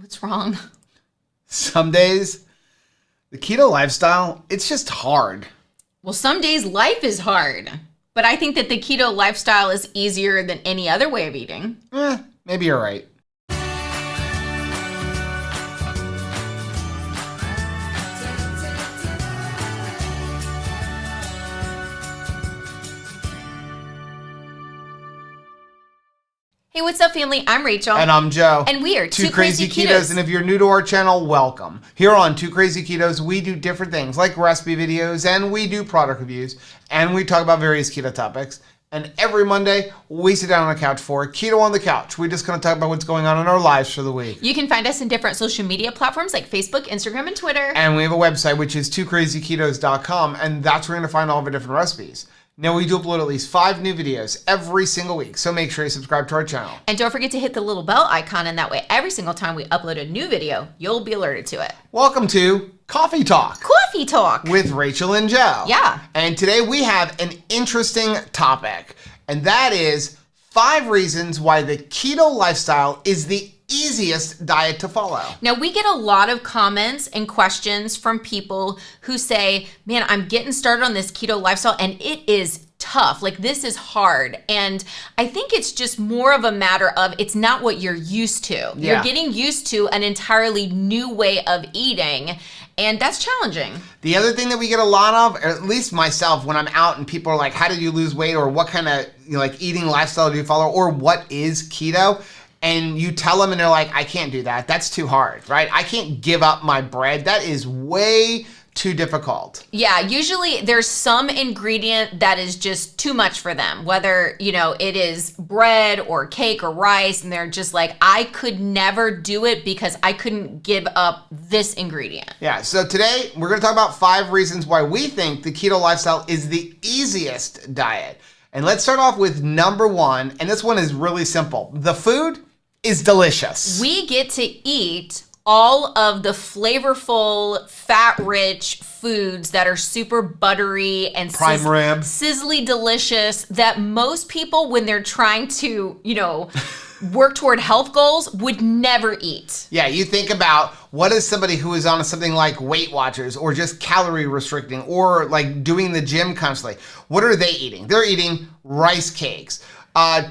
What's wrong? Some days, the keto lifestyle, it's just hard. Well, some days life is hard, but I think that the keto lifestyle is easier than any other way of eating. Maybe you're right. Hey, what's up, family? I'm Rachel. And I'm Joe. And we are Two Crazy Ketos. And if you're new to our channel, welcome. Here on Two Crazy Ketos, we do different things like recipe videos, and we do product reviews, and we talk about various keto topics. And every Monday, we sit down on the couch for Keto on the Couch. We're just going to talk about what's going on in our lives for the week. You can find us in different social media platforms like Facebook, Instagram, and Twitter. And we have a website, which is twocrazyketos.com, and that's where you're going to find all of our different recipes. Now, we do upload at least 5 new videos every single week, so make sure you subscribe to our channel. And don't forget to hit the little bell icon, and that way every single time we upload a new video, you'll be alerted to it. Welcome to Coffee Talk. Coffee Talk. With Rachel and Joe. Yeah. And today we have an interesting topic, and that is 5 reasons why the keto lifestyle is the easiest diet to follow. Now, we get a lot of comments and questions from people who say, man, I'm getting started on this keto lifestyle and it is tough. Like, this is hard. And I think it's just more of a matter of it's not what you're used to. Yeah. You're getting used to an entirely new way of eating, and that's challenging. The other thing that we get a lot of, or at least myself, when I'm out and people are like, how did you lose weight? Or what kind of eating lifestyle do you follow? Or what is keto? And you tell them and they're like, I can't do that. That's too hard, right? I can't give up my bread. That is way too difficult. Yeah, usually there's some ingredient that is just too much for them, whether, it is bread or cake or rice, and they're just like, I could never do it because I couldn't give up this ingredient. Yeah, so today we're going to talk about 5 reasons why we think the keto lifestyle is the easiest diet. And let's start off with number 1, and this one is really simple. The food is delicious. We get to eat all of the flavorful, fat-rich foods that are super buttery and prime rib, sizzly delicious that most people, when they're trying to, work toward health goals, would never eat. Yeah, you think about what is somebody who is on something like Weight Watchers or just calorie restricting or like doing the gym constantly. What are they eating? They're eating rice cakes.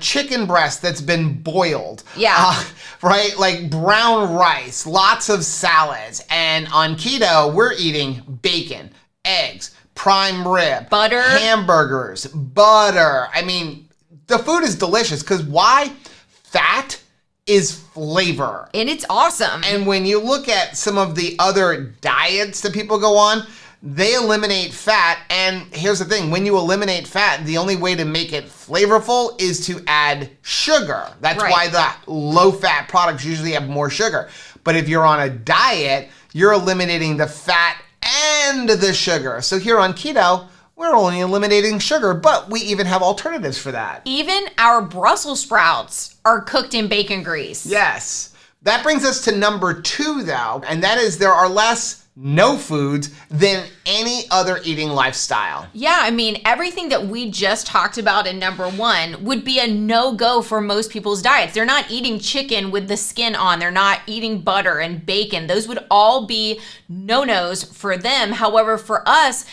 Chicken breast that's been boiled. Yeah. Right? Like brown rice, lots of salads. And on keto, we're eating bacon, eggs, prime rib, butter, hamburgers, butter. I mean, the food is delicious because why? Fat is flavor. And it's awesome. And when you look at some of the other diets that people go on, they eliminate fat, and here's the thing, when you eliminate fat, the only way to make it flavorful is to add sugar. That's right. Why the low-fat products usually have more sugar. But if you're on a diet, you're eliminating the fat and the sugar. So here on keto, we're only eliminating sugar, but we even have alternatives for that. Even our Brussels sprouts are cooked in bacon grease. Yes. That brings us to number 2, though, and that is there are less no foods than any other eating lifestyle. Yeah, I mean, everything that we just talked about in number 1 would be a no-go for most people's diets. They're not eating chicken with the skin on. They're not eating butter and bacon. Those would all be no-nos for them. However, for us,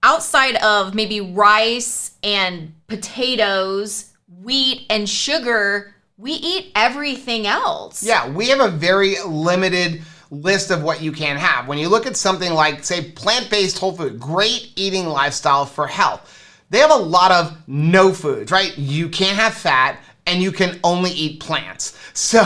outside of maybe rice and potatoes, wheat and sugar, we eat everything else. Yeah, we have a very limited list of what you can have. When you look at something like, say, plant-based whole food, great eating lifestyle for health, they have a lot of no foods, right? You can't have fat, and you can only eat plants. So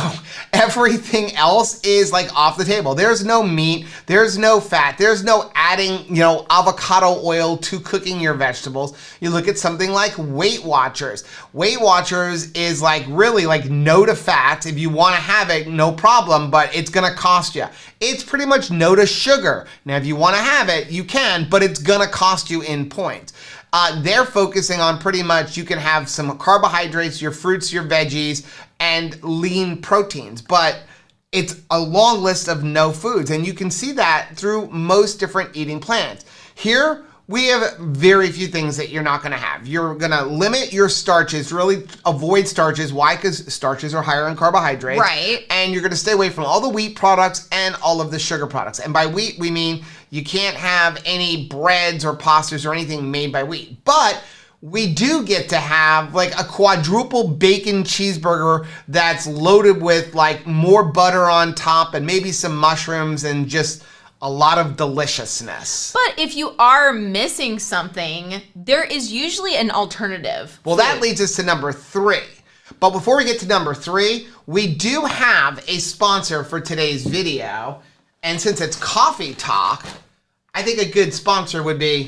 everything else is like off the table. There's no meat, there's no fat, there's no adding, avocado oil to cooking your vegetables. You look at something like Weight Watchers. Weight Watchers is like really like no to fat. If you want to have it, no problem, but it's gonna cost you. It's pretty much no to sugar. Now, if you want to have it, you can, but it's gonna cost you in points. They're focusing on pretty much you can have some carbohydrates, your fruits, your veggies, and lean proteins. But it's a long list of no foods, and you can see that through most different eating plans. Here, we have very few things that you're not going to have. You're going to limit your starches, really avoid starches. Why? Because starches are higher in carbohydrates. Right. And you're going to stay away from all the wheat products and all of the sugar products. And by wheat, we mean you can't have any breads or pastas or anything made by wheat. But we do get to have like a quadruple bacon cheeseburger that's loaded with like more butter on top and maybe some mushrooms and just a lot of deliciousness. But if you are missing something, there is usually an alternative. Well, that leads us to number 3. But before we get to number 3, we do have a sponsor for today's video. And since it's coffee talk, I think a good sponsor would be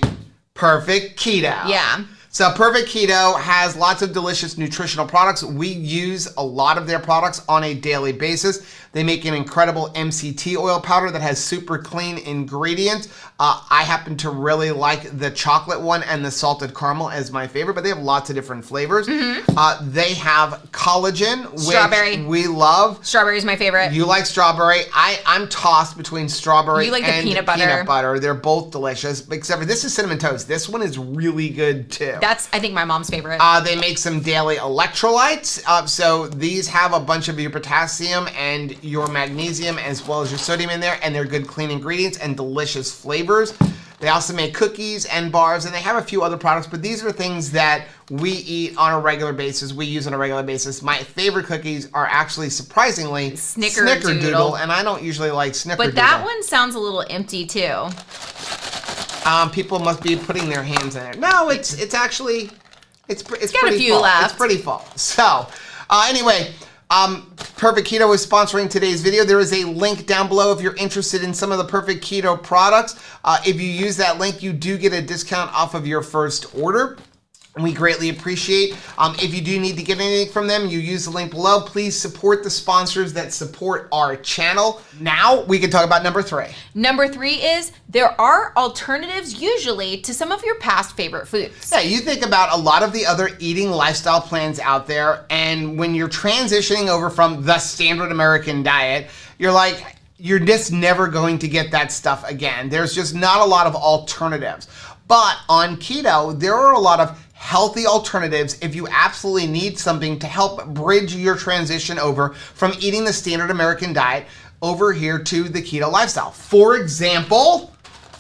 Perfect Keto. Yeah. So Perfect Keto has lots of delicious nutritional products. We use a lot of their products on a daily basis. They make an incredible MCT oil powder that has super clean ingredients. I happen to really like the chocolate one and the salted caramel as my favorite, but they have lots of different flavors. Mm-hmm. They have collagen, which strawberry. We love. Strawberry is my favorite. You like strawberry. I'm tossed between strawberry like and peanut butter. They're both delicious, except for this is cinnamon toast. This one is really good too. That's, I think, my mom's favorite. They make some daily electrolytes. So these have a bunch of your potassium and your magnesium as well as your sodium in there, and they're good clean ingredients and delicious flavors. They also make cookies and bars, and they have a few other products, but these are things that we eat on a regular basis, we use on a regular basis. My favorite cookies are actually, surprisingly, Snickerdoodle, and I don't usually like Snickerdoodle. But that one sounds a little empty, too. People must be putting their hands in it. No, it's actually, it's got pretty a few full. left. It's pretty full. So, anyway, Perfect Keto is sponsoring today's video. There is a link down below if you're interested in some of the Perfect Keto products. If you use that link, you do get a discount off of your first order. We greatly appreciate. If you do need to get anything from them, you use the link below. Please support the sponsors that support our channel. Now we can talk about number 3. Number 3 is there are alternatives usually to some of your past favorite foods. Yeah, you think about a lot of the other eating lifestyle plans out there, and when you're transitioning over from the standard American diet, you're like, you're just never going to get that stuff again. There's just not a lot of alternatives. But on keto, there are a lot of healthy alternatives if you absolutely need something to help bridge your transition over from eating the standard American diet over here to the keto lifestyle. For example,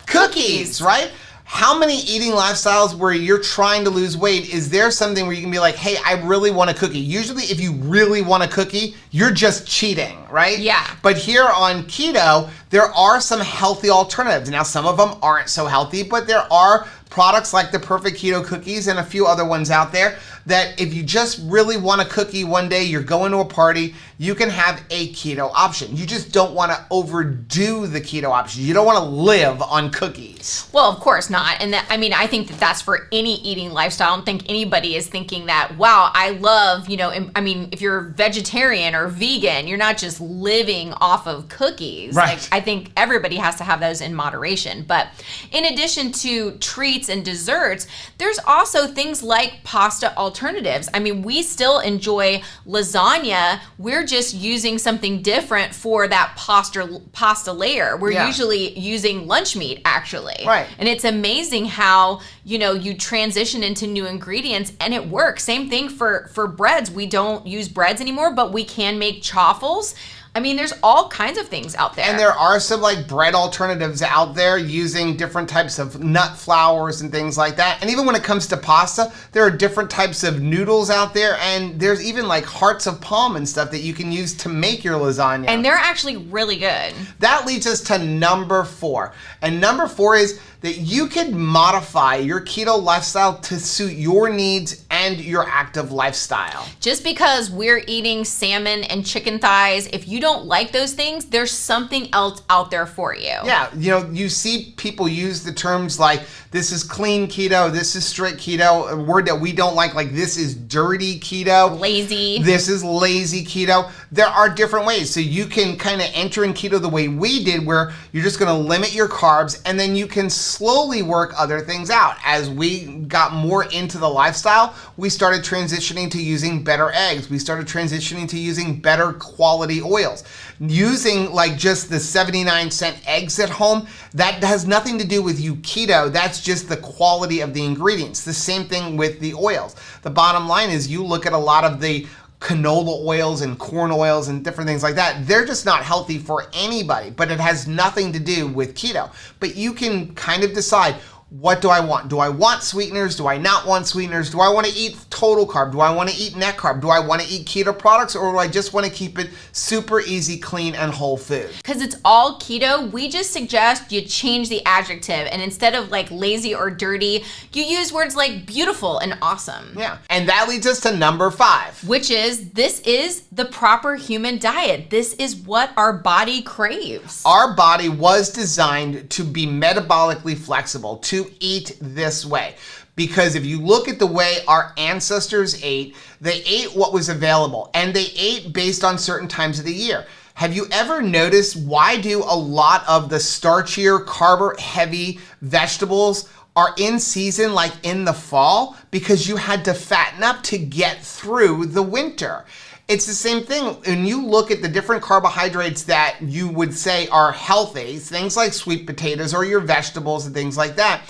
cookies, right? How many eating lifestyles where you're trying to lose weight, is there something where you can be like, hey, I really want a cookie? Usually if you really want a cookie, you're just cheating, right? Yeah. But here on keto, there are some healthy alternatives. Now, some of them aren't so healthy, but there are products like the Perfect Keto cookies and a few other ones out there that if you just really want a cookie one day, you're going to a party, you can have a keto option. You just don't want to overdo the keto option. You don't want to live on cookies. Well, of course not. And that, I mean, I think that that's for any eating lifestyle. I don't think anybody is thinking that, wow, I love, you know, I mean, if you're vegetarian or vegan, you're not just living off of cookies. Right. Like, I think everybody has to have those in moderation. But in addition to treats and desserts, there's also things like pasta alternatives. I mean, we still enjoy lasagna. We're just using something different for that pasta layer. We're usually using lunch meat, actually. Right. And it's amazing how, you know, you transition into new ingredients and it works. Same thing for breads. We don't use breads anymore, but we can make chaffles. I mean, there's all kinds of things out there. And there are some like bread alternatives out there using different types of nut flours and things like that. And even when it comes to pasta, there are different types of noodles out there. And there's even like hearts of palm and stuff that you can use to make your lasagna. And they're actually really good. That leads us to number 4. And number 4 is that you can modify your keto lifestyle to suit your needs and your active lifestyle. Just because we're eating salmon and chicken thighs, if you don't like those things, there's something else out there for you. Yeah, you know, you see people use the terms like, this is clean keto, this is strict keto, a word that we don't like this is dirty keto. Lazy. This is lazy keto. There are different ways. So you can kind of enter in keto the way we did, where you're just gonna limit your carbs, and then you can slowly work other things out. As we got more into the lifestyle, we started transitioning to using better eggs. We started transitioning to using better quality oils. Using like just the 79-cent eggs at home, that has nothing to do with you keto. That's just the quality of the ingredients. The same thing with the oils. The bottom line is you look at a lot of the canola oils and corn oils and different things like that. They're just not healthy for anybody, but it has nothing to do with keto. But you can kind of decide, what do I want? Do I want sweeteners? Do I not want sweeteners? Do I want to eat total carb? Do I want to eat net carb? Do I want to eat keto products, or do I just want to keep it super easy, clean, and whole food? Because it's all keto, we just suggest you change the adjective, and instead of like lazy or dirty, you use words like beautiful and awesome. Yeah, and that leads us to number 5. Which is, this is the proper human diet. This is what our body craves. Our body was designed to be metabolically flexible, to eat this way. Because if you look at the way our ancestors ate, they ate what was available, and they ate based on certain times of the year. Have you ever noticed why do a lot of the starchier, carb-heavy vegetables are in season like in the fall? Because you had to fatten up to get through the winter. It's the same thing when you look at the different carbohydrates that you would say are healthy, things like sweet potatoes or your vegetables and things like that.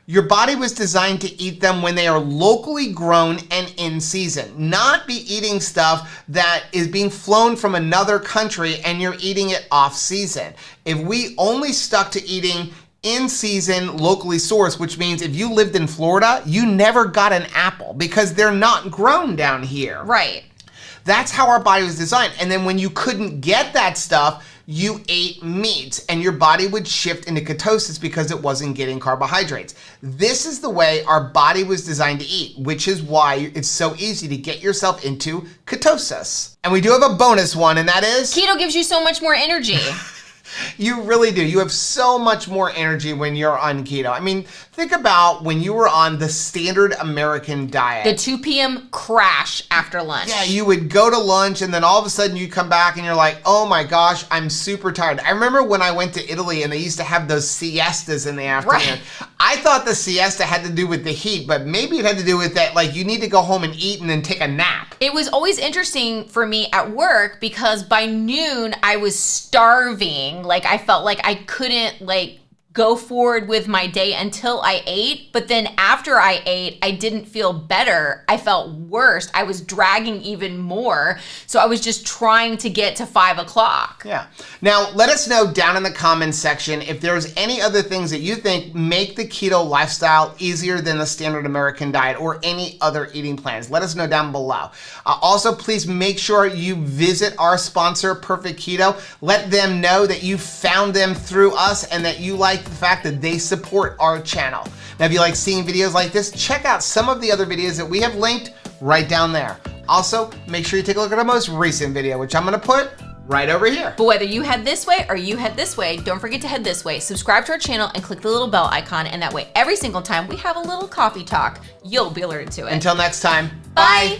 Your body was designed to eat them when they are locally grown and in season, not be eating stuff that is being flown from another country and you're eating it off season. If we only stuck to eating in season, locally sourced, which means if you lived in Florida, you never got an apple because they're not grown down here. Right. That's how our body was designed. And then when you couldn't get that stuff, you ate meats and your body would shift into ketosis because it wasn't getting carbohydrates. This is the way our body was designed to eat, which is why it's so easy to get yourself into ketosis. And we do have a bonus one, and that is... Keto gives you so much more energy. You really do. You have so much more energy when you're on keto. I mean, think about when you were on the standard American diet. The 2 p.m. crash after lunch. Yeah, you would go to lunch and then all of a sudden you come back and you're like, oh my gosh, I'm super tired. I remember when I went to Italy and they used to have those siestas in the afternoon. Right. I thought the siesta had to do with the heat, but maybe it had to do with that, like you need to go home and eat and then take a nap. It was always interesting for me at work because by noon I was starving. Like I felt like I couldn't go forward with my day until I ate. But then after I ate, I didn't feel better. I felt worse. I was dragging even more. So I was just trying to get to 5 o'clock. Yeah. Now, let us know down in the comments section if there's any other things that you think make the keto lifestyle easier than the standard American diet or any other eating plans. Let us know down below. Also, please make sure you visit our sponsor, Perfect Keto. Let them know that you found them through us and that you like the fact that they support our channel. Now, if you like seeing videos like this, check out some of the other videos that we have linked right down there. Also, make sure you take a look at our most recent video, which I'm gonna put right over here. But whether you head this way or you head this way, don't forget to head this way. Subscribe to our channel and click the little bell icon, and that way every single time we have a little coffee talk, you'll be alerted to it. Until next time, bye.